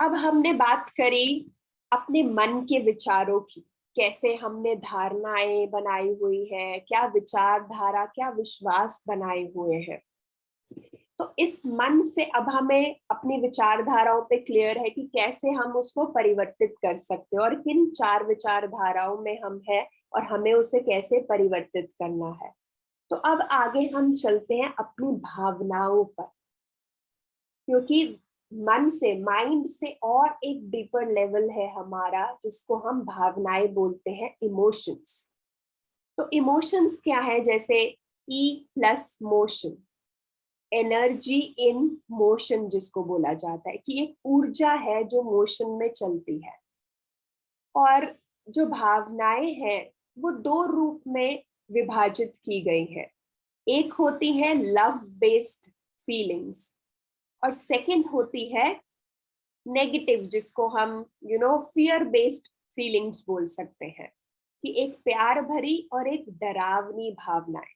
अब हमने बात करी अपने मन के विचारों की, कैसे हमने धारणाएं बनाई हुई है, क्या विचारधारा, क्या विश्वास बनाए हुए हैं। तो इस मन से अब हमें अपनी विचारधाराओं पे क्लियर है कि कैसे हम उसको परिवर्तित कर सकते हैं और किन 4 विचारधाराओं में हम हैं और हमें उसे कैसे परिवर्तित करना है। तो अब आगे हम चलते हैं अपनी भावनाओं पर, क्योंकि मन से, माइंड से और एक डीपर लेवल है हमारा, जिसको हम भावनाएं बोलते हैं, इमोशंस। तो इमोशंस क्या है? जैसे E plus motion, energy in motion जिसको बोला जाता है, कि एक ऊर्जा है जो मोशन में चलती है। और जो भावनाएं हैं वो 2 रूप में विभाजित की गई है। एक होती है लव बेस्ड फीलिंग्स और सेकंड होती है नेगेटिव, जिसको हम फियर बेस्ड फीलिंग्स बोल सकते हैं, कि एक प्यार भरी और एक डरावनी भावनाएं।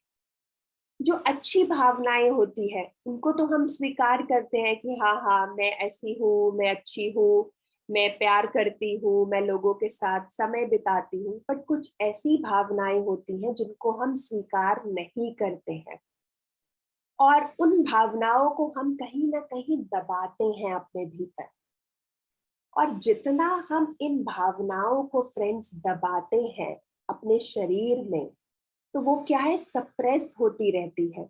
जो अच्छी भावनाएं होती है उनको तो हम स्वीकार करते हैं कि हाँ हाँ, मैं ऐसी हूँ, मैं अच्छी हूँ, मैं प्यार करती हूँ, मैं लोगों के साथ समय बिताती हूँ। पर कुछ ऐसी भावनाएं होती हैं जिनको हम स्वीकार नहीं करते हैं और उन भावनाओं को हम कहीं ना कहीं दबाते हैं अपने भीतर। और जितना हम इन भावनाओं को फ्रेंड्स दबाते हैं अपने शरीर में, तो वो क्या है, सप्रेस होती रहती है।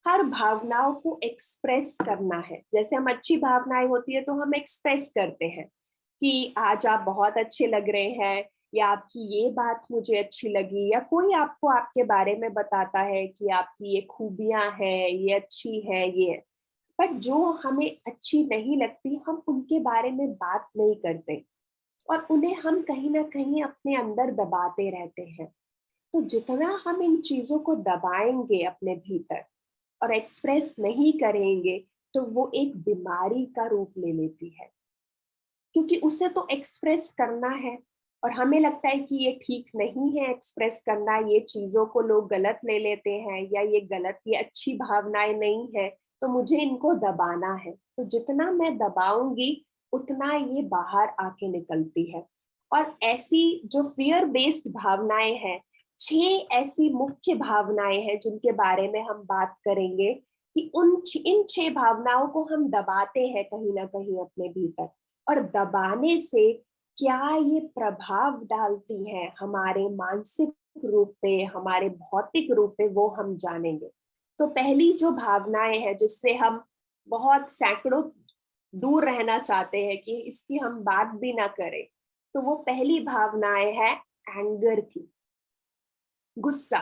हर भावनाओं को एक्सप्रेस करना है। जैसे हम अच्छी भावनाएं होती है तो हम एक्सप्रेस करते हैं कि आज आप बहुत अच्छे लग रहे हैं, या आपकी ये बात मुझे अच्छी लगी, या कोई आपको आपके बारे में बताता है कि आपकी ये खूबियां हैं, ये अच्छी है, ये। बट जो हमें अच्छी नहीं लगती हम उनके बारे में बात नहीं करते और उन्हें हम कहीं ना कहीं अपने अंदर दबाते रहते हैं। तो जितना हम इन चीजों को दबाएंगे अपने भीतर और एक्सप्रेस नहीं करेंगे, तो वो एक बीमारी का रूप ले लेती है, क्योंकि उसे तो एक्सप्रेस करना है और हमें लगता है कि ये ठीक नहीं है एक्सप्रेस करना, ये चीजों को लोग गलत ले लेते हैं, या ये गलत, ये अच्छी भावनाएं नहीं है, तो मुझे इनको दबाना है। तो जितना मैं दबाऊंगी उतना ये बाहर आके निकलती है। और ऐसी जो फियर बेस्ड भावनाएं हैं, 6 ऐसी मुख्य भावनाएं हैं जिनके बारे में हम बात करेंगे, कि इन 6 भावनाओं को हम दबाते हैं कहीं ना कहीं अपने भीतर। और दबाने से क्या ये प्रभाव डालती है हमारे मानसिक रूप पे, हमारे भौतिक रूप पे, वो हम जानेंगे। तो पहली जो भावनाएं हैं जिससे हम बहुत सैकड़ों दूर रहना चाहते हैं कि इसकी हम बात भी ना करें, तो वो पहली भावनाएं है एंगर की, गुस्सा।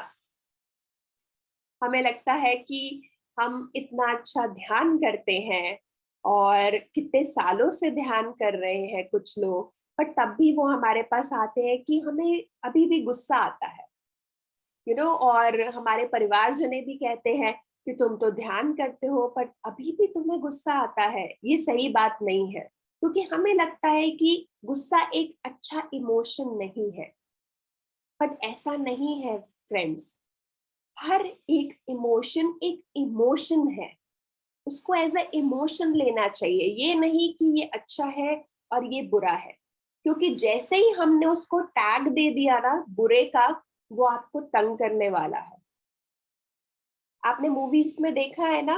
हमें लगता है कि हम इतना अच्छा ध्यान करते हैं और कितने सालों से ध्यान कर रहे हैं कुछ लोग, पर तब भी वो हमारे पास आते हैं कि हमें अभी भी गुस्सा आता है, और हमारे परिवारजने भी कहते हैं कि तुम तो ध्यान करते हो पर अभी भी तुम्हें गुस्सा आता है। ये सही बात नहीं है, क्योंकि हमें लगता है कि गुस्सा एक अच्छा इमोशन नहीं है। बट ऐसा नहीं है फ्रेंड्स। हर एक इमोशन है, उसको एज ए इमोशन लेना चाहिए। ये नहीं कि ये अच्छा है और ये बुरा है, क्योंकि जैसे ही हमने उसको टैग दे दिया ना बुरे का, वो आपको तंग करने वाला है। आपने मूवीज में देखा है ना,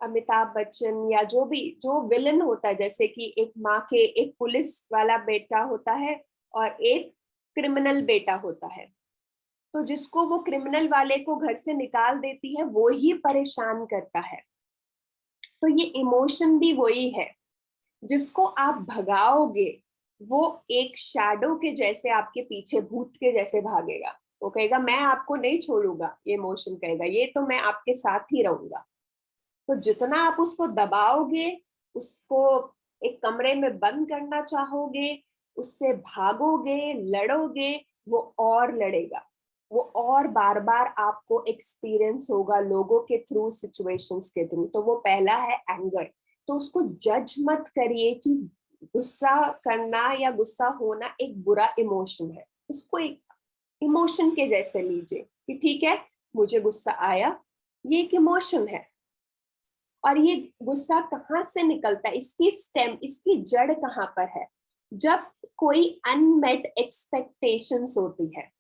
अमिताभ बच्चन या जो विलन होता है, जैसे कि एक माँ के एक पुलिस वाला बेटा होता है और एक क्रिमिनल बेटा होता है। तो जिसको वो क्रिमिनल वाले को घर से निकाल देती है वो ही परेशान करता है। तो ये इमोशन भी वही है, जिसको आप भगाओगे वो एक शैडो के जैसे आपके पीछे, भूत के जैसे भागेगा। वो कहेगा मैं आपको नहीं छोड़ूंगा, ये इमोशन कहेगा, ये तो मैं आपके साथ ही रहूंगा। तो जितना आप उसको दबाओगे, उसको एक कमरे में बंद करना चाहोगे, उससे भागोगे, लड़ोगे, वो और लड़ेगा, वो और बार बार आपको एक्सपीरियंस होगा लोगों के थ्रू, सिचुएशंस के थ्रू। तो वो पहला है एंगर। तो उसको जज मत करिए कि गुस्सा करना या गुस्सा होना एक बुरा इमोशन है। उसको एक इमोशन के जैसे लीजिए कि ठीक है, मुझे गुस्सा आया, ये एक इमोशन है। और ये गुस्सा कहाँ से निकलता है, इसकी स्टेम, इसकी जड़ कहाँ पर है? जब कोई अनमेट एक्सपेक्टेशंस होती है,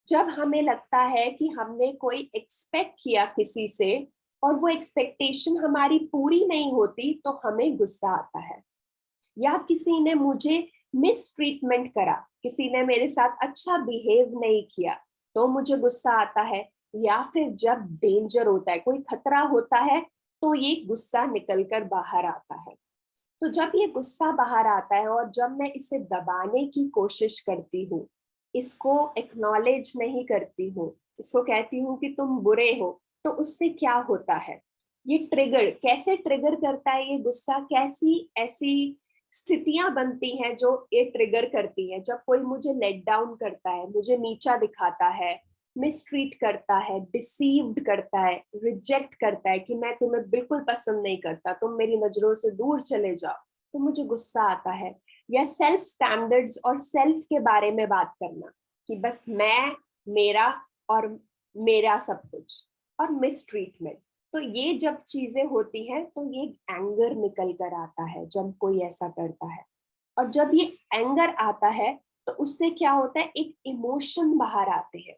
जब हमें लगता है कि हमने कोई एक्सपेक्ट किया किसी से और वो एक्सपेक्टेशन हमारी पूरी नहीं होती, तो हमें गुस्सा आता है। या किसी ने मुझे मिस ट्रीटमेंट करा, किसी ने मेरे साथ अच्छा बिहेव नहीं किया, तो मुझे गुस्सा आता है। या फिर जब डेंजर होता है, कोई खतरा होता है, तो ये गुस्सा निकल कर बाहर आता है। तो जब ये गुस्सा बाहर आता है और जब मैं इसे दबाने की कोशिश करती हूँ, इसको एक्नॉलेज नहीं करती हूँ, इसको कहती हूँ कि तुम बुरे हो, तो उससे क्या होता है? ये ट्रिगर कैसे ट्रिगर करता है ये गुस्सा? कैसी ऐसी स्थितियां बनती हैं जो ये ट्रिगर करती हैं? जब कोई मुझे लेट डाउन करता है, मुझे नीचा दिखाता है, मिसट्रीट करता है, डिसीव्ड करता है, रिजेक्ट करता है कि मैं तुम्हें बिल्कुल पसंद नहीं करता, तुम मेरी नजरों से दूर चले जाओ, तो मुझे गुस्सा आता है। या सेल्फ स्टैंडर्ड्स और सेल्फ के बारे में बात करना कि बस मैं, मेरा और मेरा सब कुछ, और मिसट्रीटमेंट। तो ये जब चीजें होती हैं तो ये एंगर निकल कर आता है जब कोई ऐसा करता है। और जब ये एंगर आता है तो उससे क्या होता है, एक इमोशन बाहर आते हैं।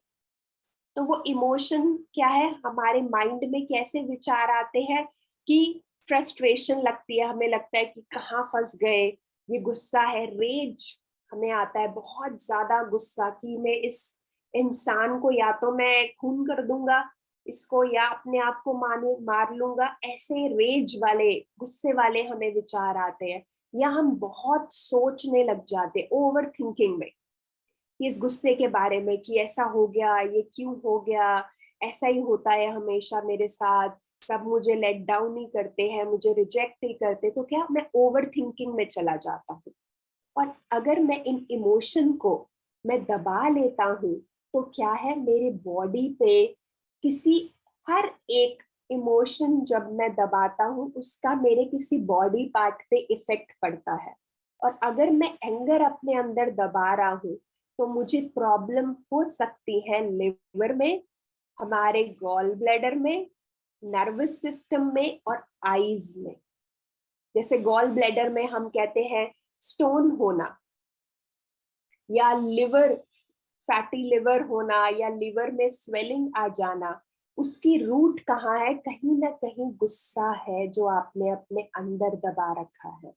तो वो इमोशन क्या है, हमारे माइंड में कैसे विचार आते हैं कि फ्रस्ट्रेशन लगती है, हमें लगता है कि कहाँ फंस गए, ये गुस्सा है, रेज हमें आता है, बहुत ज्यादा गुस्सा कि मैं इस इंसान को या तो मैं खून कर दूंगा इसको, या अपने आप को मार लूंगा। ऐसे रेज वाले, गुस्से वाले हमें विचार आते हैं। या हम बहुत सोचने लग जाते, ओवर थिंकिंग में, इस गुस्से के बारे में कि ऐसा हो गया, ये क्यों हो गया, ऐसा ही होता है हमेशा मेरे साथ, सब मुझे लेट डाउन ही करते हैं, मुझे रिजेक्ट ही करते, तो क्या मैं ओवर थिंकिंग में चला जाता हूँ। और अगर मैं इन इमोशन को मैं दबा लेता हूँ, तो क्या है, मेरे बॉडी पे किसी, हर एक इमोशन जब मैं दबाता हूँ उसका मेरे किसी बॉडी पार्ट पे इफेक्ट पड़ता है। और अगर मैं एंगर अपने अंदर दबा रहा हूँ, तो मुझे प्रॉब्लम हो सकती है लिवर में, हमारे गॉल ब्लैडर में, नर्वस सिस्टम में और आईज में। जैसे गॉल ब्लैडर में हम कहते हैं स्टोन होना, या लिवर, फैटी लिवर होना, या लिवर में स्वेलिंग आ जाना। उसकी रूट कहाँ है? कहीं ना कहीं गुस्सा है जो आपने अपने अंदर दबा रखा है।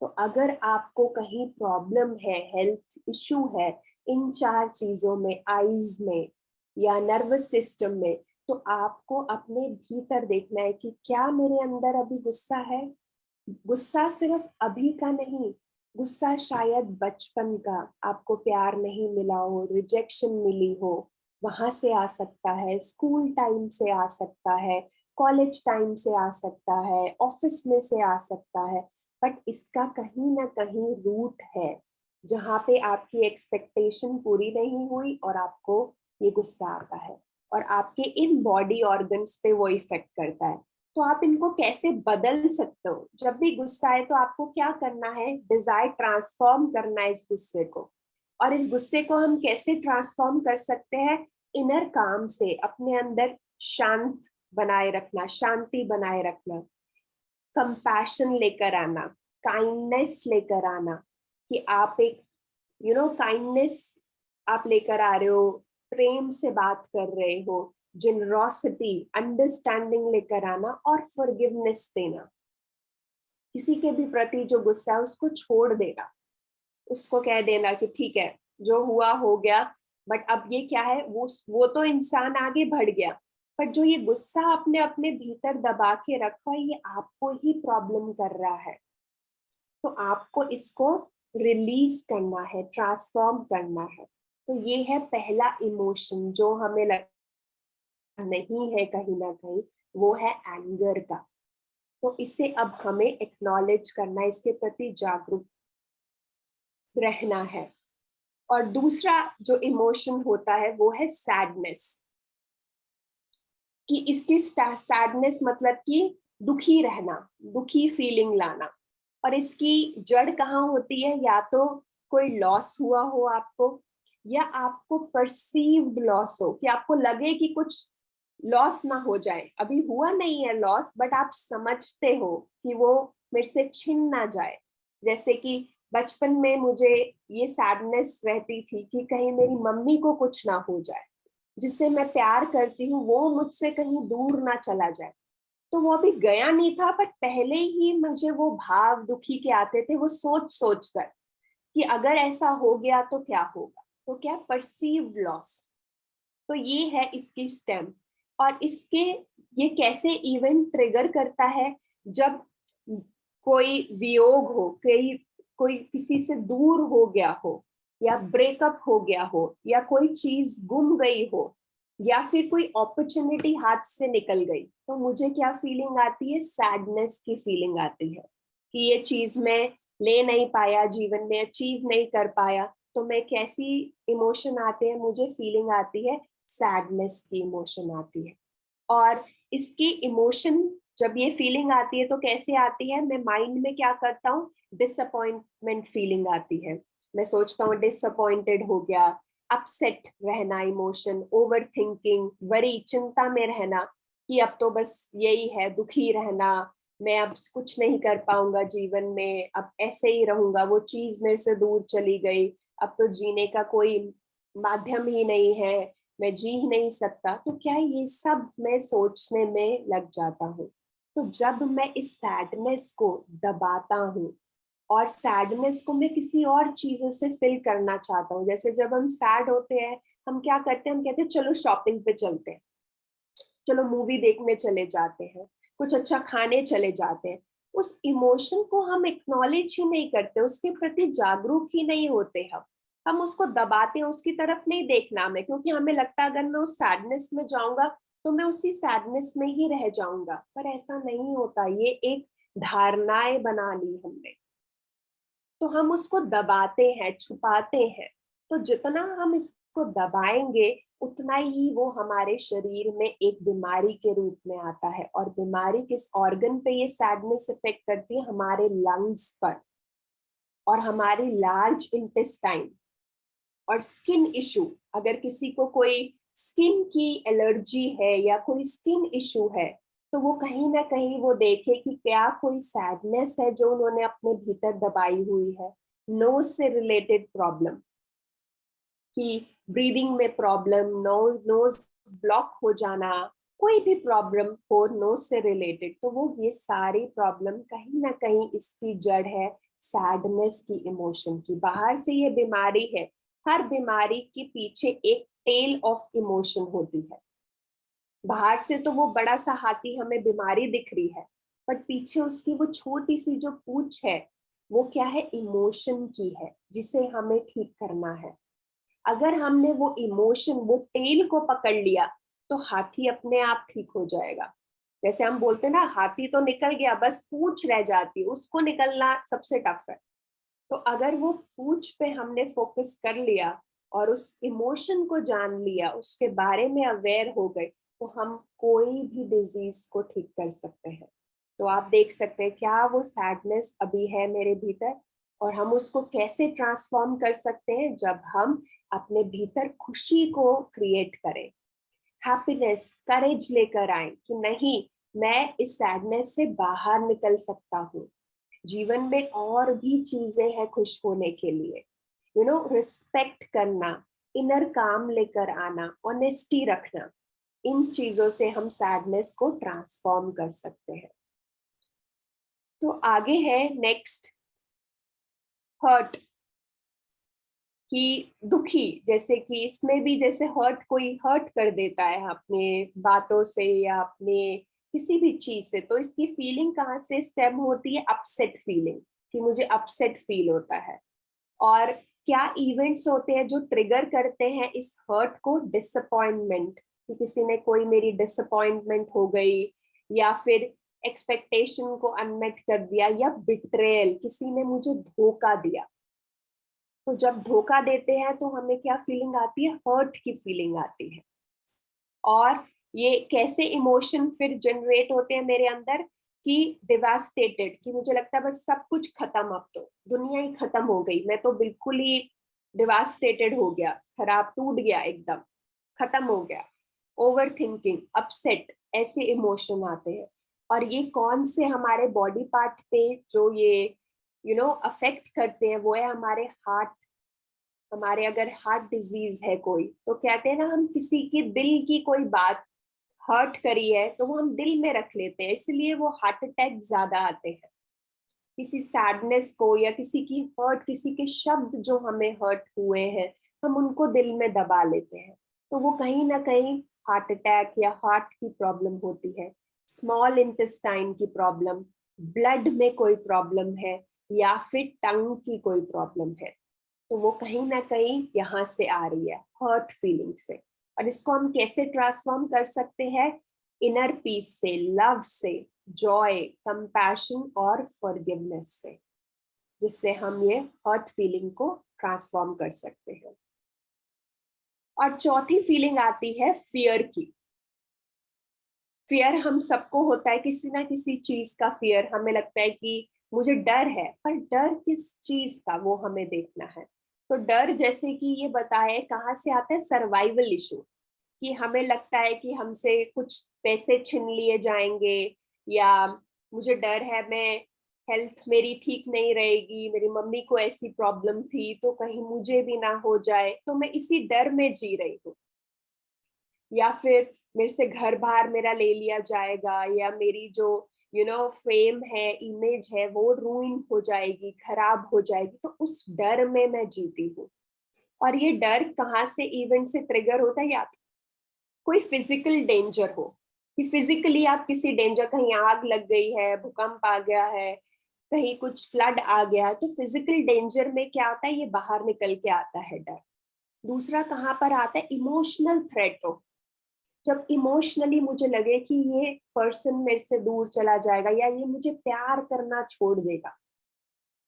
तो अगर आपको कहीं प्रॉब्लम है, हेल्थ इश्यू है इन चार चीजों में, आईज में या नर्वस सिस्टम में, तो आपको अपने भीतर देखना है कि क्या मेरे अंदर अभी गुस्सा है। गुस्सा सिर्फ अभी का नहीं, गुस्सा शायद बचपन का, आपको प्यार नहीं मिला हो, रिजेक्शन मिली हो, वहां से आ सकता है, स्कूल टाइम से आ सकता है, कॉलेज टाइम से आ सकता है, ऑफिस में से आ सकता है। बट इसका कहीं ना कहीं रूट है जहाँ पे आपकी एक्सपेक्टेशन पूरी नहीं हुई और आपको ये गुस्सा आता है, और आपके इन बॉडी ऑर्गन्स पे वो इफेक्ट करता है। तो आप इनको कैसे बदल सकते हो? जब भी गुस्सा आए तो आपको क्या करना है, डिजायर ट्रांसफॉर्म करना है इस गुस्से को। और इस गुस्से को हम कैसे ट्रांसफॉर्म कर सकते हैं? इनर काम से, अपने अंदर शांत बनाए रखना, शांति बनाए रखना, कंपैशन लेकर आना, काइंडनेस लेकर आना, कि आप एक काइंडनेस आप लेकर आ रहे हो, प्रेम से बात कर रहे हो, जेनरोसिटी, अंडरस्टैंडिंग लेकर आना, और फॉरगिवनेस देना। किसी के भी प्रति जो गुस्सा है उसको छोड़ देना, उसको कह देना कि ठीक है, जो हुआ हो गया, बट अब ये क्या है, वो तो इंसान आगे बढ़ गया, पर जो ये गुस्सा आपने अपने भीतर दबा के रखा है, ये आपको ही प्रॉब्लम कर रहा है। तो आपको इसको रिलीज करना है, ट्रांसफॉर्म करना है। तो ये है पहला इमोशन जो हमें लगता नहीं है कहीं ना कहीं, वो है एंगर का। तो इसे अब हमें एक्नॉलेज करना, इसके प्रति जागरूक रहना है। और दूसरा जो इमोशन होता है वो है सैडनेस, कि इसकी सैडनेस मतलब कि दुखी रहना, दुखी फीलिंग लाना। और इसकी जड़ कहाँ होती है? या तो कोई लॉस हुआ हो आपको, या आपको परसीव्ड लॉस हो, कि आपको लगे कि कुछ लॉस ना हो जाए, अभी हुआ नहीं है लॉस, बट आप समझते हो कि वो मेरे से छिन ना जाए। जैसे कि बचपन में मुझे ये सैडनेस रहती थी कि कहीं मेरी मम्मी को कुछ ना हो जाए, जिससे मैं प्यार करती हूँ वो मुझसे कहीं दूर ना चला जाए। तो वो अभी गया नहीं था, पर पहले ही मुझे वो भाव दुखी के आते थे, वो सोच सोच कर कि अगर ऐसा हो गया तो क्या होगा। तो क्या परसीव्ड लॉस, तो ये है इसकी स्टेम। और इसके ये कैसे इवेंट ट्रिगर करता है, जब कोई वियोग हो, कोई कोई किसी से दूर हो गया हो, या ब्रेकअप हो गया हो, या कोई चीज गुम गई हो, या फिर कोई अपॉर्चुनिटी हाथ से निकल गई, तो मुझे क्या फीलिंग आती है, सैडनेस की फीलिंग आती है कि ये चीज मैं ले नहीं पाया, जीवन में अचीव नहीं कर पाया। तो मैं कैसी इमोशन आते हैं, मुझे फीलिंग आती है, सैडनेस की इमोशन आती है। और इसकी इमोशन जब ये फीलिंग आती है तो कैसे आती है, मैं माइंड में क्या करता हूँ, डिसअपॉइंटमेंट फीलिंग आती है। मैं सोचता हूँ डिसअपॉइंटेड हो गया, अपसेट रहना, इमोशन, ओवर थिंकिंग, वरी, चिंता में रहना कि अब तो बस यही है, दुखी रहना, मैं अब कुछ नहीं कर पाऊंगा जीवन में, अब ऐसे ही रहूंगा, वो चीज मेरे से दूर चली गई, अब तो जीने का कोई माध्यम ही नहीं है, मैं जी ही नहीं सकता। तो क्या ये सब मैं सोचने में लग जाता हूँ। तो जब मैं इस सैडनेस को दबाता हूँ और सैडनेस को मैं किसी और चीजों से फिल करना चाहता हूँ, जैसे जब हम सैड होते हैं हम क्या करते हैं, हम कहते हैं चलो शॉपिंग पे चलते हैं, चलो मूवी देखने चले जाते हैं, कुछ अच्छा खाने चले जाते हैं। उस इमोशन को हम एक्नॉलेज ही नहीं करते, उसके प्रति जागरूक ही नहीं होते। हम उसको दबाते हैं, उसकी तरफ नहीं देखना हमें, क्योंकि हमें लगता है अगर मैं उस सैडनेस में जाऊंगा तो मैं उसी सैडनेस में ही रह जाऊंगा। पर ऐसा नहीं होता, ये एक धारणाएं बना ली हमने, तो हम उसको दबाते हैं, छुपाते हैं। तो जितना हम इसको दबाएंगे उतना ही वो हमारे शरीर में एक बीमारी के रूप में आता है। और बीमारी किस ऑर्गन पे ये सैडनेस इफेक्ट करती है, हमारे लंग्स पर और हमारी लार्ज इंटेस्टाइन। और स्किन इशू, अगर किसी को कोई स्किन की एलर्जी है या कोई स्किन इशू है, तो वो कहीं ना कहीं वो देखे कि क्या कोई सैडनेस है जो उन्होंने अपने भीतर दबाई हुई है। नोज से रिलेटेड प्रॉब्लम, कि ब्रीदिंग में प्रॉब्लम, नोज ब्लॉक हो जाना, कोई भी प्रॉब्लम हो नोज से रिलेटेड, तो वो ये सारी प्रॉब्लम कहीं ना कहीं इसकी जड़ है सैडनेस की इमोशन की। बाहर से ये बीमारी है, हर बीमारी के पीछे एक टेल ऑफ इमोशन होती है। बाहर से तो वो बड़ा सा हाथी हमें बीमारी दिख रही है, बट पीछे उसकी वो छोटी सी जो पूंछ है, वो क्या है, इमोशन की है, जिसे हमें ठीक करना है। अगर हमने वो इमोशन, वो टेल को पकड़ लिया, तो हाथी अपने आप ठीक हो जाएगा। जैसे हम बोलते हैं ना, हाथी तो निकल गया, बस पूंछ रह जाती, उसको निकलना सबसे टफ है। तो अगर वो पूंछ पे हमने फोकस कर लिया और उस इमोशन को जान लिया, उसके बारे में अवेयर हो गए, तो हम कोई भी डिजीज को ठीक कर सकते हैं। तो आप देख सकते हैं क्या वो सैडनेस अभी है मेरे भीतर, और हम उसको कैसे ट्रांसफॉर्म कर सकते हैं, जब हम अपने भीतर खुशी को क्रिएट करें, हैप्पीनेस, करेज लेकर आए कि नहीं, मैं इस सैडनेस से बाहर निकल सकता हूँ, जीवन में और भी चीजें हैं खुश होने के लिए। रिस्पेक्ट करना, इनर काम लेकर आना, ऑनेस्टी रखना, इन चीजों से हम सैडनेस को ट्रांसफॉर्म कर सकते हैं। तो आगे है नेक्स्ट, हर्ट, कि दुखी, जैसे कि इसमें भी जैसे हर्ट, कोई हर्ट कर देता है अपने बातों से या अपने किसी भी चीज से, तो इसकी फीलिंग कहाँ से स्टेम होती है, अपसेट फीलिंग, कि मुझे अपसेट फील होता है। और क्या इवेंट्स होते हैं जो ट्रिगर करते हैं इस हर्ट को, डिसअपॉइंटमेंट, कि किसी ने कोई मेरी डिसअपॉइंटमेंट हो गई, या फिर एक्सपेक्टेशन को अनमेट कर दिया, या बिट्रेयल, किसी ने मुझे धोखा दिया। तो जब धोखा देते हैं तो हमें क्या फीलिंग आती है, हर्ट की फीलिंग आती है। और ये कैसे इमोशन फिर जनरेट होते हैं मेरे अंदर, कि डिवास्टेटेड, कि मुझे लगता है बस सब कुछ खत्म, अब तो दुनिया ही खत्म हो गई, मैं तो बिल्कुल ही डिवास्टेटेड हो गया, खराब, टूट गया, एकदम खत्म हो गया। ओवर थिंकिंग, अपसेट, ऐसे इमोशन आते हैं। और ये कौन से हमारे बॉडी पार्ट पे जो ये अफेक्ट करते हैं, वो है हमारे हार्ट। हमारे अगर हार्ट डिजीज है कोई, तो कहते हैं ना, हम किसी के दिल की कोई बात हर्ट करी है तो वो हम दिल में रख लेते हैं, इसलिए वो हार्ट अटैक ज्यादा आते हैं। किसी सैडनेस को या किसी की हर्ट, किसी के शब्द जो हमें हर्ट हुए हैं, हम उनको दिल में दबा लेते हैं, तो वो कहीं ना कहीं हार्ट अटैक या हार्ट की प्रॉब्लम होती है। स्मॉल इंटेस्टाइन की प्रॉब्लम, ब्लड में कोई प्रॉब्लम है, या फिर टंग की कोई प्रॉब्लम है, तो वो कहीं ना कहीं यहाँ से आ रही है, हर्ट फीलिंग से। और इसको हम कैसे ट्रांसफॉर्म कर सकते हैं? इनर पीस से, लव से, जॉय, कंपैशन और फॉरगिवनेस से, जिससे हम ये हर्ट फीलिंग को ट्रांसफॉर्म कर सकते हैं। और चौथी फीलिंग आती है फियर की। फियर हम सबको होता है, किसी ना किसी चीज का फियर। हमें लगता है कि मुझे डर है, पर डर किस चीज का, वो हमें देखना है। तो डर, जैसे कि ये बताए, कहाँ से आता है? सर्वाइवल इशू, कि हमें लगता है कि हमसे कुछ पैसे छीन लिए जाएंगे, या मुझे डर है, मैं हेल्थ मेरी ठीक नहीं रहेगी, मेरी मम्मी को ऐसी प्रॉब्लम थी तो कहीं मुझे भी ना हो जाए, तो मैं इसी डर में जी रही हूँ। या फिर मेरे से घर बार मेरा ले लिया जाएगा, या मेरी जो फेम है, इमेज है, वो रूइन हो जाएगी, खराब हो जाएगी, तो उस डर में मैं जीती हूँ। और ये डर कहाँ से इवेंट से ट्रिगर होता है? या कोई फिजिकल डेंजर हो, कि फिजिकली आप किसी डेंजर, कहीं आग लग गई है, भूकंप आ गया है, कहीं कुछ फ्लड आ गया है, तो फिजिकल डेंजर में क्या आता है? ये बाहर निकल के आता है डर। दूसरा कहाँ पर आता है? इमोशनल थ्रेट हो, जब इमोशनली मुझे लगे कि ये पर्सन मेरे से दूर चला जाएगा, या ये मुझे प्यार करना छोड़ देगा,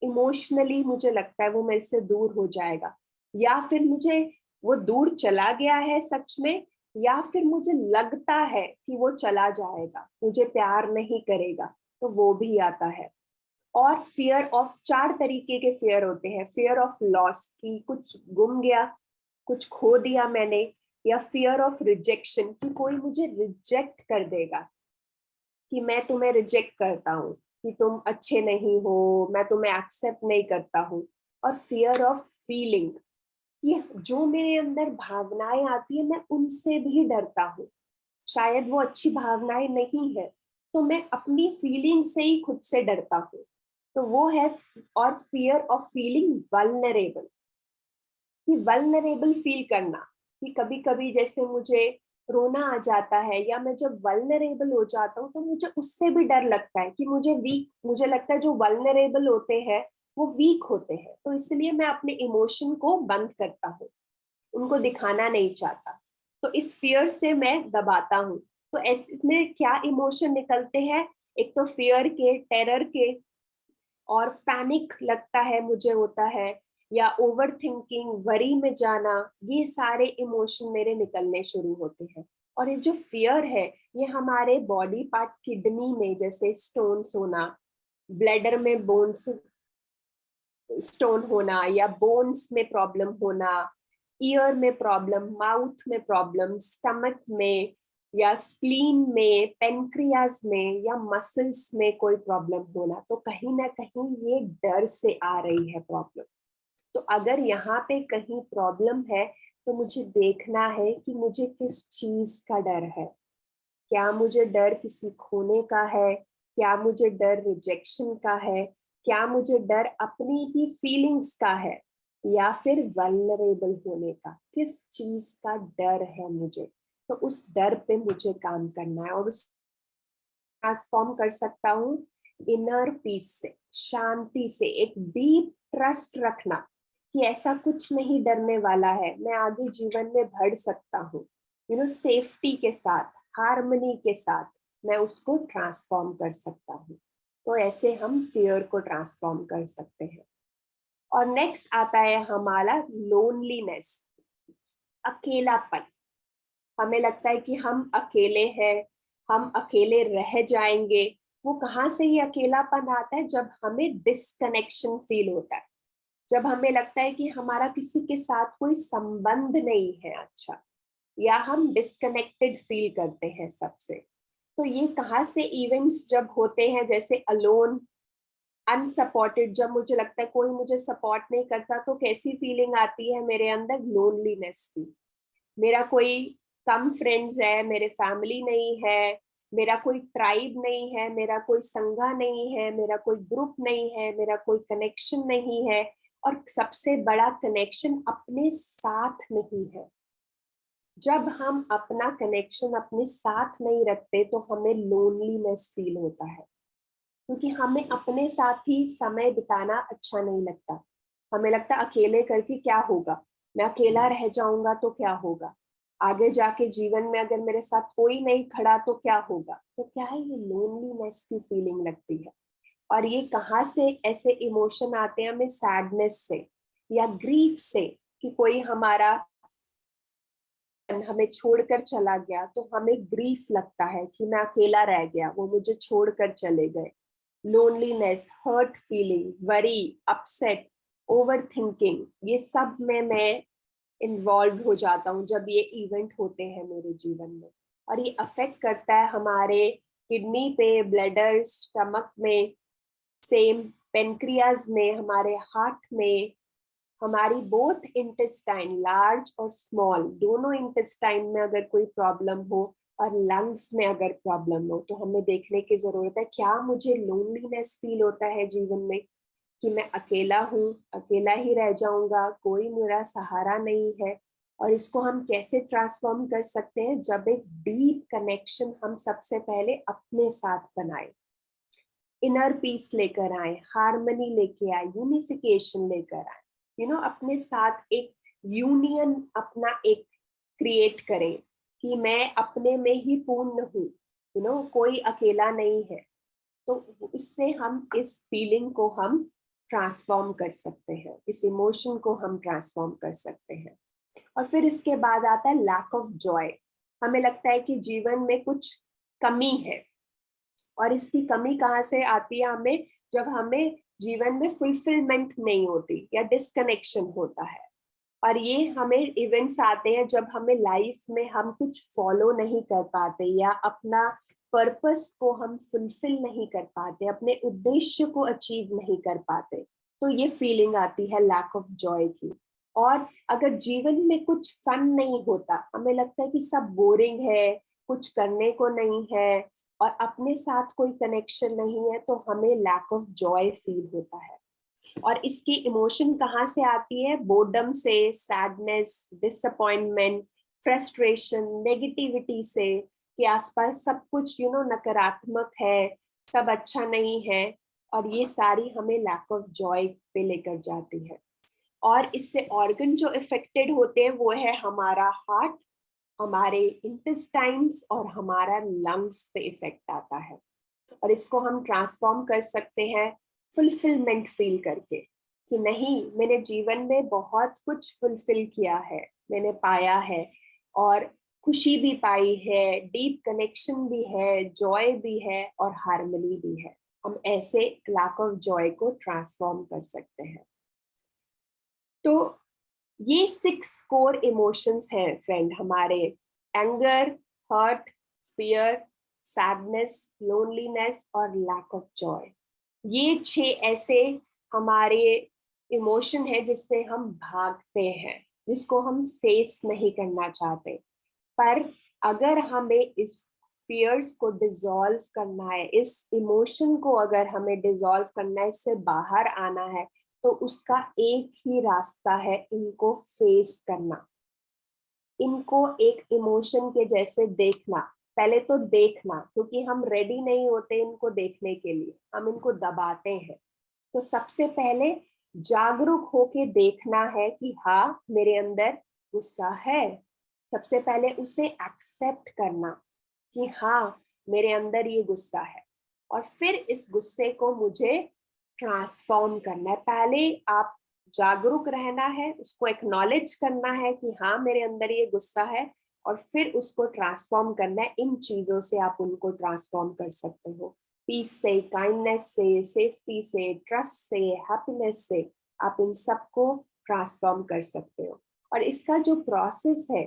इमोशनली मुझे लगता है वो मेरे से दूर हो जाएगा, या फिर मुझे वो दूर चला गया है सच में, या फिर मुझे लगता है कि वो चला जाएगा, मुझे प्यार नहीं करेगा, तो वो भी आता है। और फियर ऑफ, 4 तरीके के फियर होते हैं। फियर ऑफ लॉस, कि कुछ गुम गया, कुछ खो दिया मैंने, या फियर ऑफ रिजेक्शन, कि कोई मुझे रिजेक्ट कर देगा, कि मैं तुम्हें रिजेक्ट करता हूँ, कि तुम अच्छे नहीं हो, मैं तुम्हें एक्सेप्ट नहीं करता हूँ। और फियर ऑफ फीलिंग, कि जो मेरे अंदर भावनाएं आती है, मैं उनसे भी डरता हूँ, शायद वो अच्छी भावनाएं नहीं है, तो मैं अपनी फीलिंग से ही खुद से डरता हूँ, तो वो है। और फियर ऑफ फीलिंग वल्नरेबल, कि वल्नरेबल फील करना, कि कभी कभी जैसे मुझे रोना आ जाता है, या मैं जब वल्नरेबल हो जाता हूँ, तो मुझे उससे भी डर लगता है, कि मुझे लगता है जो वल्नरेबल होते हैं वो वीक होते हैं, तो इसलिए मैं अपने इमोशन को बंद करता हूँ, उनको दिखाना नहीं चाहता, तो इस फियर से मैं दबाता हूँ। तो इसमें क्या इमोशन निकलते हैं? एक तो फियर के, टेरर के, और पैनिक लगता है मुझे होता है, या ओवर थिंकिंग, वरी में जाना, ये सारे इमोशन मेरे निकलने शुरू होते हैं। और ये जो फियर है, ये हमारे बॉडी पार्ट, किडनी में जैसे स्टोन्स होना, ब्लैडर में बोन्स स्टोन होना, या बोन्स में प्रॉब्लम होना, ईयर में प्रॉब्लम, माउथ में प्रॉब्लम, स्टमक में, या स्प्लीन में, पेनक्रियाज में, या मसल्स में कोई प्रॉब्लम होना, तो कहीं ना कहीं ये डर से आ रही है प्रॉब्लम। तो अगर यहाँ पे कहीं प्रॉब्लम है, तो मुझे देखना है कि मुझे किस चीज का डर है। क्या मुझे डर किसी खोने का है? क्या मुझे डर रिजेक्शन का है? क्या मुझे डर अपनी ही फीलिंग्स का है? या फिर वल्नरेबल होने का? किस चीज का डर है मुझे? तो उस डर पे मुझे काम करना है, और उस ट्रांसफॉर्म कर सकता हूँ इनर पीस से, शांति से, एक डीप ट्रस्ट रखना कि ऐसा कुछ नहीं डरने वाला है, मैं आगे जीवन में बढ़ सकता हूँ, सेफ्टी के साथ, हार्मनी के साथ मैं उसको ट्रांसफॉर्म कर सकता हूँ। तो ऐसे हम फियर को ट्रांसफॉर्म कर सकते हैं। और नेक्स्ट आता है हमारा लोनलीनेस, अकेलापन। हमें लगता है कि हम अकेले हैं, हम अकेले रह जाएंगे। वो कहाँ से ये अकेलापन आता है? जब हमें डिस्कनेक्शन फील होता है, जब हमें लगता है कि हमारा किसी के साथ कोई संबंध नहीं है अच्छा, या हम डिस्कनेक्टेड फील करते हैं सबसे। तो ये कहाँ से इवेंट्स जब होते हैं, जैसे अलोन, अनसपोर्टेड, जब मुझे लगता है कोई मुझे सपोर्ट नहीं करता, तो कैसी फीलिंग आती है मेरे अंदर? लोनलीनेस की। मेरा कोई कम फ्रेंड्स है, मेरे फैमिली नहीं है, मेरा कोई ट्राइब नहीं है, मेरा कोई संघा नहीं है, मेरा कोई ग्रुप नहीं है, मेरा कोई कनेक्शन नहीं है, और सबसे बड़ा कनेक्शन अपने साथ नहीं है। जब हम अपना कनेक्शन अपने साथ नहीं रखते तो हमें लोनलीनेस फील होता है, क्योंकि हमें अपने साथ ही समय बिताना अच्छा नहीं लगता। हमें लगता अकेले करके क्या होगा, मैं अकेला रह जाऊंगा तो क्या होगा, आगे जाके जीवन में अगर मेरे साथ कोई नहीं खड़ा तो क्या होगा। तो क्या है, ये लोनलीनेस की फीलिंग लगती है। और ये कहाँ से ऐसे इमोशन आते हैं हमें? सैडनेस से या ग्रीफ से, कि कोई हमारा हमें छोड़कर चला गया तो हमें ग्रीफ लगता है कि मैं अकेला रह गया, वो मुझे छोड़कर चले गए। Loneliness, hurt feeling, worry, upset, overthinking, ये सब में मैं इन्वॉल्व हो जाता हूँ जब ये इवेंट होते हैं मेरे जीवन में। और ये अफेक्ट करता है हमारे किडनी पे, ब्लैडर, स्टमक में, सेम पेनक्रियाज में, हमारे हार्ट में, हमारी बोथ इंटेस्टाइन, लार्ज और स्मॉल, दोनों इंटेस्टाइन में अगर कोई प्रॉब्लम हो, और लंग्स में अगर प्रॉब्लम हो, तो हमें देखने की जरूरत है। क्या मुझे लोनलीनेस फील होता है जीवन में, कि मैं अकेला हूँ, अकेला ही रह जाऊंगा, कोई मेरा सहारा नहीं है? और इसको हम कैसे ट्रांसफॉर्म कर सकते हैं? जब एक डीप कनेक्शन हम सबसे पहले अपने साथ बनाए, इनर पीस लेकर आए, हार्मनी लेके आए, यूनिफिकेशन लेकर आए, अपने साथ एक यूनियन अपना एक क्रिएट करें, कि मैं अपने में ही पूर्ण हूँ, कोई अकेला नहीं है। तो उससे हम इस फीलिंग को हम ट्रांसफॉर्म कर सकते हैं, इस इमोशन को हम ट्रांसफॉर्म कर सकते हैं। और फिर इसके बाद आता है लैक ऑफ जॉय। हमें लगता है कि जीवन में कुछ कमी है, और इसकी कमी कहाँ से आती है हमें? जब हमें जीवन में फुलफिलमेंट नहीं होती या डिस्कनेक्शन होता है। और ये हमें इवेंट्स आते हैं जब हमें लाइफ में हम कुछ फॉलो नहीं कर पाते, या अपना पर्पस को हम फुलफिल नहीं कर पाते, अपने उद्देश्य को अचीव नहीं कर पाते, तो ये फीलिंग आती है लैक ऑफ जॉय की। और अगर जीवन में कुछ फन नहीं होता, हमें लगता है कि सब बोरिंग है, कुछ करने को नहीं है, और अपने साथ कोई कनेक्शन नहीं है, तो हमें लैक ऑफ जॉय फील होता है। और इसकी इमोशन कहाँ से आती है? बोर्डम से, सैडनेस, डिसअपॉइंटमेंट, फ्रस्ट्रेशन, नेगेटिविटी से, कि आसपास सब कुछ नकारात्मक है, सब अच्छा नहीं है। और ये सारी हमें लैक ऑफ जॉय पे लेकर जाती है। और इससे ऑर्गन जो इफेक्टेड होते हैं वो है हमारा हार्ट, हमारे इंटेस्टाइन्स और हमारा लंग्स पे इफेक्ट आता है। और इसको हम ट्रांसफॉर्म कर सकते हैं फुलफिलमेंट फील करके, कि नहीं, मैंने जीवन में बहुत कुछ फुलफिल किया है, मैंने पाया है, और खुशी भी पाई है, डीप कनेक्शन भी है, जॉय भी है, और हार्मनी भी है। हम ऐसे लैक ऑफ जॉय को ट्रांसफॉर्म कर सकते हैं। तो ये 6 कोर इमोशंस हैं फ्रेंड हमारे: anger, hurt, fear, sadness, loneliness और लैक ऑफ जॉय। ये 6 ऐसे हमारे इमोशन है जिससे हम भागते हैं, जिसको हम फेस नहीं करना चाहते। पर अगर हमें इस फियर्स को डिसॉल्व करना है, इस इमोशन को अगर हमें डिसॉल्व करना है, इससे बाहर आना है, तो उसका एक ही रास्ता है, इनको फेस करना, इनको एक इमोशन के जैसे देखना। पहले तो देखना, क्योंकि हम रेडी नहीं होते इनको देखने के लिए, हम इनको दबाते हैं। तो सबसे पहले जागरूक होके देखना है कि हाँ, मेरे अंदर गुस्सा है। सबसे पहले उसे एक्सेप्ट करना कि हाँ, मेरे अंदर ये गुस्सा है, और फिर इस गुस्से को मुझे ट्रांसफॉर्म करना है। पहले आप जागरूक रहना है, उसको एक्नॉलेज करना है कि हाँ, मेरे अंदर ये गुस्सा है, और फिर उसको ट्रांसफॉर्म करना है। इन चीजों से आप उनको ट्रांसफॉर्म कर सकते हो: पीस से, काइंडनेस से, सेफ्टी से, ट्रस्ट से, हैप्पीनेस से। आप इन सबको ट्रांसफॉर्म कर सकते हो। और इसका जो प्रोसेस है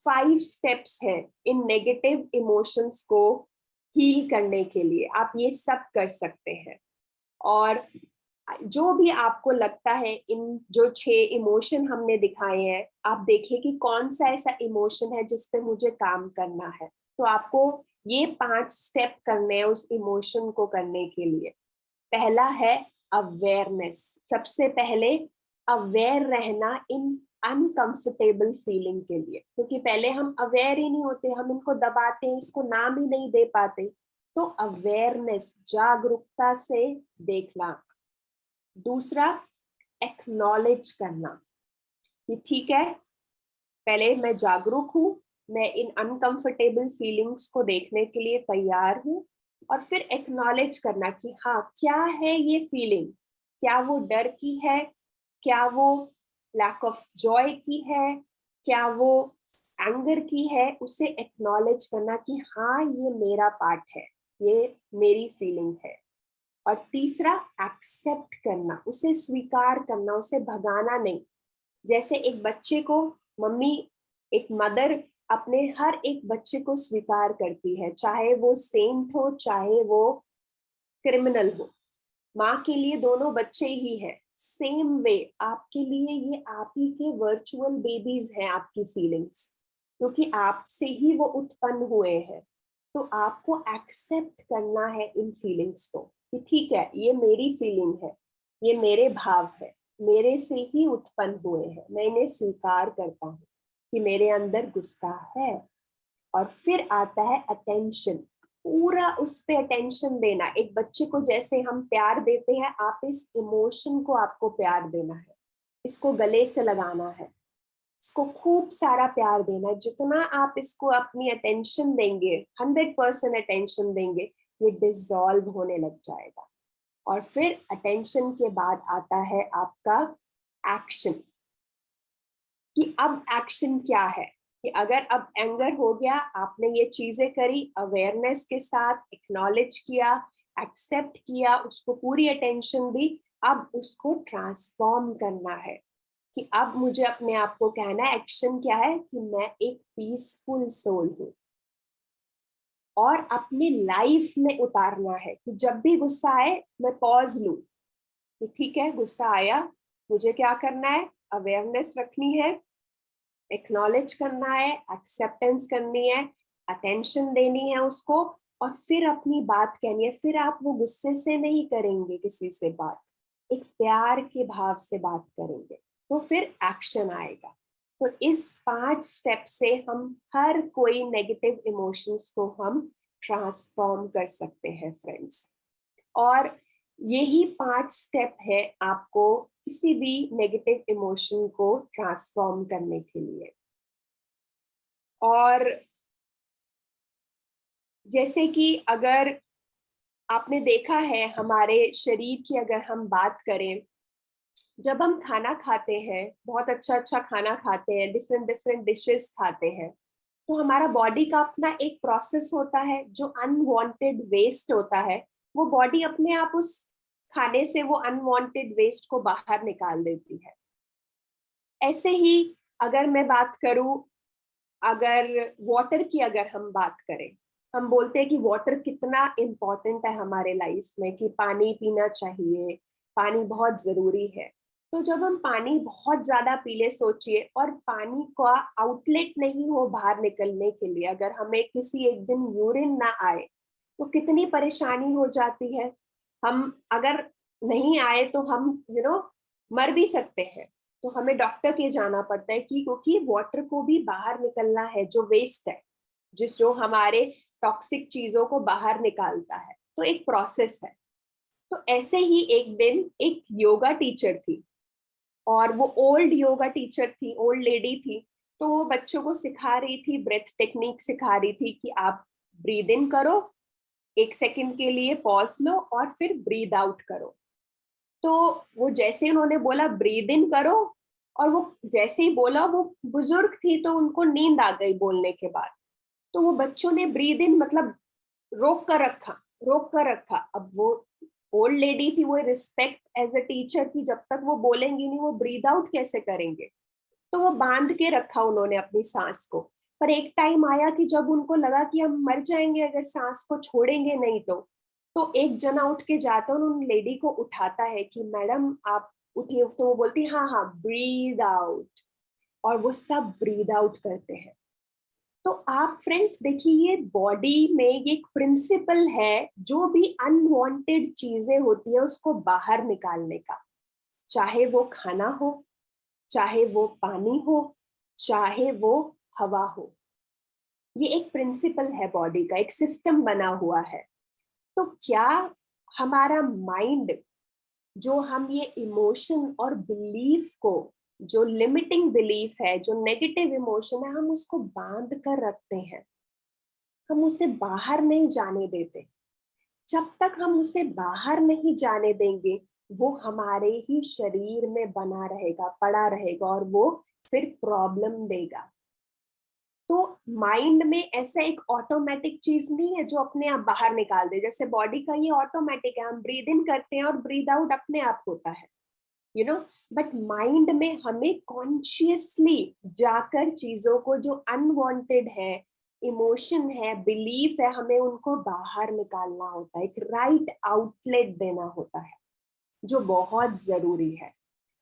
5 स्टेप्स हैं इन नेगेटिव इमोशंस को हील करने के लिए। आप ये सब कर सकते हैं। और जो भी आपको लगता है, इन जो 6 इमोशन हमने दिखाए हैं, आप देखिए कि कौन सा ऐसा इमोशन है जिस पे मुझे काम करना है। तो आपको ये 5 स्टेप करने हैं उस इमोशन को करने के लिए। पहला है अवेयरनेस। सबसे पहले अवेयर रहना इन अनकंफर्टेबल फीलिंग के लिए, क्योंकि पहले हम अवेयर ही नहीं होते, हम इनको दबाते हैं, इसको नाम ही नहीं दे पाते। तो अवेयरनेस, जागरूकता से देखना। दूसरा, एक्नॉलेज करना कि ठीक है, पहले मैं जागरूक हूं, मैं इन अनकंफर्टेबल फीलिंग्स को देखने के लिए तैयार हूं। और फिर एक्नॉलेज करना कि हाँ, क्या है ये फीलिंग, क्या वो डर की है, क्या वो लैक ऑफ जॉय की है, क्या वो एंगर की है। उसे एक्नॉलेज करना कि हाँ, ये मेरा पार्ट है, ये मेरी फीलिंग है। और तीसरा, एक्सेप्ट करना, उसे स्वीकार करना, उसे भगाना नहीं। जैसे एक बच्चे को मम्मी, एक मदर अपने हर एक बच्चे को स्वीकार करती है, चाहे वो सेंट हो चाहे वो क्रिमिनल हो। माँ के लिए दोनों बच्चे ही हैं। सेम वे आपके लिए ये आप ही के वर्चुअल बेबीज हैं, आपकी फीलिंग्स, क्योंकि आपसे ही वो उत्पन्न हुए हैं। तो आपको एक्सेप्ट करना है इन फीलिंग्स को कि ठीक है, ये मेरी फीलिंग है, ये मेरे भाव है, मेरे से ही उत्पन्न हुए हैं, मैं इन्हें स्वीकार करता हूँ कि मेरे अंदर गुस्सा है। और फिर आता है अटेंशन। पूरा उस पे अटेंशन देना। एक बच्चे को जैसे हम प्यार देते हैं, आप इस इमोशन को आपको प्यार देना है, इसको गले से लगाना है, इसको खूब सारा प्यार देना है। जितना आप इसको अपनी अटेंशन देंगे, 100% अटेंशन देंगे, ये डिसॉल्व होने लग जाएगा। और फिर अटेंशन के बाद आता है आपका एक्शन, कि अब एक्शन क्या है। कि अगर अब एंगर हो गया, आपने ये चीजें करी, अवेयरनेस के साथ एक्नॉलेज किया, एक्सेप्ट किया, उसको पूरी अटेंशन दी, अब उसको ट्रांसफॉर्म करना है। कि अब मुझे अपने आप को कहना है, एक्शन क्या है, कि मैं एक पीसफुल सोल हूँ। और अपनी लाइफ में उतारना है कि जब भी गुस्सा आए मैं पॉज लूं, कि ठीक है, गुस्सा आया, मुझे क्या करना है, अवेयरनेस रखनी है, एक्नॉलेज करना है, एक्सेप्टेंस करनी है, अटेंशन देनी है उसको, और फिर अपनी बात कहनी है। फिर आप वो गुस्से से नहीं करेंगे किसी से बात, एक प्यार के भाव से बात करेंगे, तो फिर एक्शन आएगा। तो इस 5 स्टेप से हम हर कोई नेगेटिव इमोशंस को हम ट्रांसफॉर्म कर सकते हैं फ्रेंड्स। और यही 5 स्टेप है आपको किसी भी नेगेटिव इमोशन को ट्रांसफॉर्म करने के लिए। और जैसे कि अगर आपने देखा है, हमारे शरीर की अगर हम बात करें, जब हम खाना खाते हैं, बहुत अच्छा अच्छा खाना खाते हैं, डिफरेंट डिफरेंट डिशेस खाते हैं, तो हमारा बॉडी का अपना एक प्रोसेस होता है। जो अनवांटेड वेस्ट होता है, वो बॉडी अपने आप उस खाने से वो अनवांटेड वेस्ट को बाहर निकाल देती है। ऐसे ही अगर मैं बात करूं, अगर वाटर की अगर हम बात करें, हम बोलते हैं कि वाटर कितना इम्पोर्टेंट है हमारे लाइफ में, कि पानी पीना चाहिए, पानी बहुत जरूरी है। तो जब हम पानी बहुत ज्यादा पी ले, सोचिए, और पानी का आउटलेट नहीं हो बाहर निकलने के लिए, अगर हमें किसी एक दिन यूरिन ना आए तो कितनी परेशानी हो जाती है। हम अगर नहीं आए तो हम मर भी सकते हैं। तो हमें डॉक्टर के जाना पड़ता है, कि क्योंकि वाटर को भी बाहर निकलना है, जो वेस्ट है, जो हमारे टॉक्सिक चीजों को बाहर निकालता है, तो एक प्रोसेस है। तो ऐसे ही एक दिन एक योगा टीचर थी, और वो ओल्ड योगा टीचर थी, ओल्ड लेडी थी। तो वो बच्चों को सिखा रही थी, ब्रेथ टेक्निक सिखा रही थी, कि आप ब्रीद इन करो, 1 सेकंड के लिए पॉज लो, और फिर ब्रीद आउट करो। तो वो जैसे उन्होंने बोला ब्रीद इन करो, और वो जैसे ही बोला, वो बुजुर्ग थी तो उनको नींद आ गई बोलने के बाद। तो वो बच्चों ने ब्रीद इन मतलब रोक कर रखा, रोक कर रखा। अब वो ओल्ड लेडी थी, वो रिस्पेक्ट एज अ टीचर थी, जब तक वो बोलेंगी नहीं, वो ब्रीद आउट कैसे करेंगे। तो वो बांध के रखा उन्होंने अपनी सांस को। पर एक टाइम आया कि जब उनको लगा कि हम मर जाएंगे अगर सांस को छोड़ेंगे नहीं तो एक जना उठ के जाता है और उन लेडी को उठाता है कि मैडम आप उठिए। तो वो बोलती हाँ हाँ ब्रीद आउट, और वो सब ब्रीद आउट करते हैं। तो आप फ्रेंड्स देखिए, ये बॉडी में ये एक प्रिंसिपल है, जो भी अनवांटेड चीजें होती है उसको बाहर निकालने का, चाहे वो खाना हो, चाहे वो पानी हो, चाहे वो हवा हो। ये एक प्रिंसिपल है बॉडी का, एक सिस्टम बना हुआ है। तो क्या हमारा माइंड, जो हम ये इमोशन और बिलीफ को, जो लिमिटिंग बिलीफ है, जो नेगेटिव इमोशन है, हम उसको बांध कर रखते हैं, हम उसे बाहर नहीं जाने देते। जब तक हम उसे बाहर नहीं जाने देंगे, वो हमारे ही शरीर में बना रहेगा, पड़ा रहेगा, और वो फिर प्रॉब्लम देगा। तो माइंड में ऐसा एक ऑटोमेटिक चीज नहीं है जो अपने आप बाहर निकाल दे। जैसे बॉडी का ये ऑटोमेटिक है, हम ब्रीद इन करते हैं और ब्रीद आउट अपने आप होता है, यू नो। बट माइंड में हमें कॉन्शियसली जाकर चीजों को, जो अनवांटेड है, इमोशन है, बिलीफ है, हमें उनको बाहर निकालना होता है, एक राइट आउटलेट देना होता है, जो बहुत जरूरी है।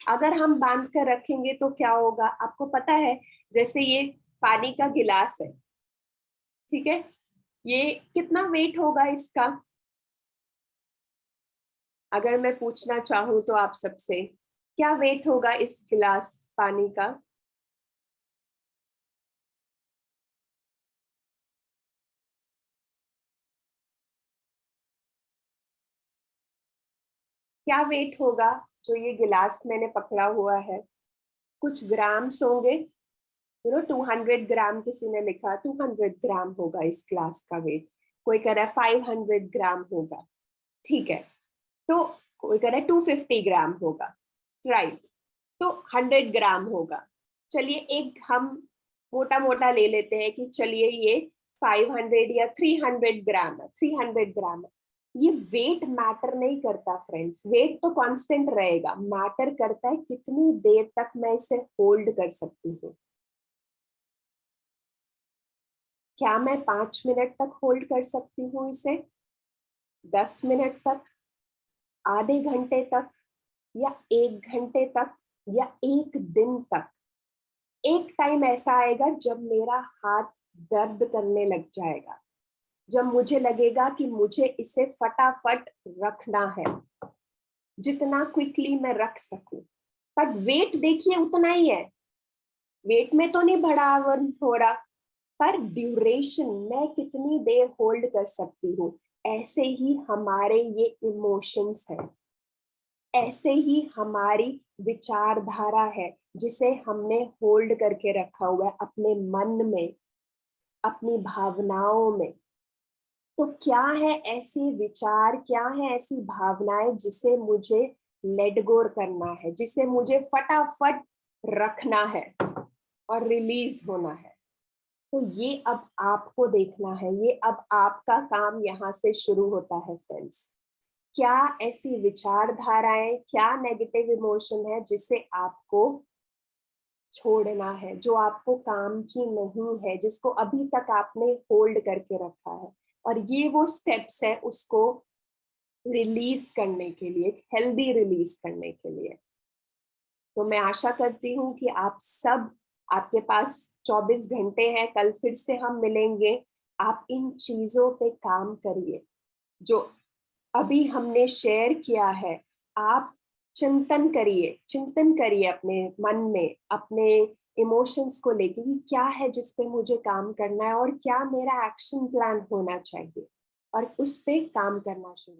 अगर हम बांध कर रखेंगे तो क्या होगा आपको पता है? जैसे ये पानी का गिलास है, ठीक है, ये कितना वेट होगा इसका? अगर मैं पूछना चाहूँ तो आप सबसे, क्या वेट होगा इस गिलास पानी का? क्या वेट होगा जो ये गिलास मैंने पकड़ा हुआ है? कुछ ग्राम्स होंगे, 200 ग्राम, किसी ने लिखा 200 ग्राम होगा इस गिलास का वेट। कोई कह रहा है 500 ग्राम होगा, ठीक है। तो कोई कह रहा है 250 ग्राम होगा, राइट। तो 100 ग्राम होगा। चलिए एक हम मोटा मोटा ले लेते हैं कि चलिए ये 500 या 300 ग्राम है, 300 ग्राम है। ये वेट मैटर नहीं करता फ्रेंड्स, वेट तो कांस्टेंट रहेगा, मैटर करता है कितनी देर तक मैं इसे होल्ड कर सकती हूँ। क्या मैं 5 मिनट तक होल्ड कर सकती हूँ इसे, 10 मिनट तक, आधे घंटे तक, या 1 घंटे तक, या 1 दिन तक? एक टाइम ऐसा आएगा जब मेरा हाथ दर्द करने लग जाएगा, जब मुझे लगेगा कि मुझे इसे फटाफट रखना है, जितना क्विकली मैं रख सकूं। बट वेट देखिए उतना ही है, वेट में तो नहीं बढ़ाव हो रहा, पर ड्यूरेशन, मैं कितनी देर होल्ड कर सकती हूँ। ऐसे ही हमारे ये इमोशंस है, ऐसे ही हमारी विचारधारा है, जिसे हमने होल्ड करके रखा हुआ है अपने मन में, अपनी भावनाओं में। तो क्या है ऐसे विचार, क्या है ऐसी भावनाएं जिसे मुझे लेट गो करना है, जिसे मुझे फटाफट रखना है और रिलीज होना है? तो ये अब आपको देखना है, ये अब आपका काम यहाँ से शुरू होता है फ्रेंड्स। क्या ऐसी विचारधाराएं, क्या नेगेटिव इमोशन है जिसे आपको छोड़ना है, जो आपको काम की नहीं है, जिसको अभी तक आपने होल्ड करके रखा है? और ये वो स्टेप्स है उसको रिलीज करने के लिए, हेल्दी रिलीज करने के लिए। तो मैं आशा करती हूँ कि आप सब, आपके पास 24 घंटे हैं, कल फिर से हम मिलेंगे। आप इन चीजों पे काम करिए जो अभी हमने शेयर किया है। आप चिंतन करिए अपने मन में, अपने इमोशंस को लेके कि क्या है जिस पे मुझे काम करना है और क्या मेरा एक्शन प्लान होना चाहिए, और उस पे काम करना शुरू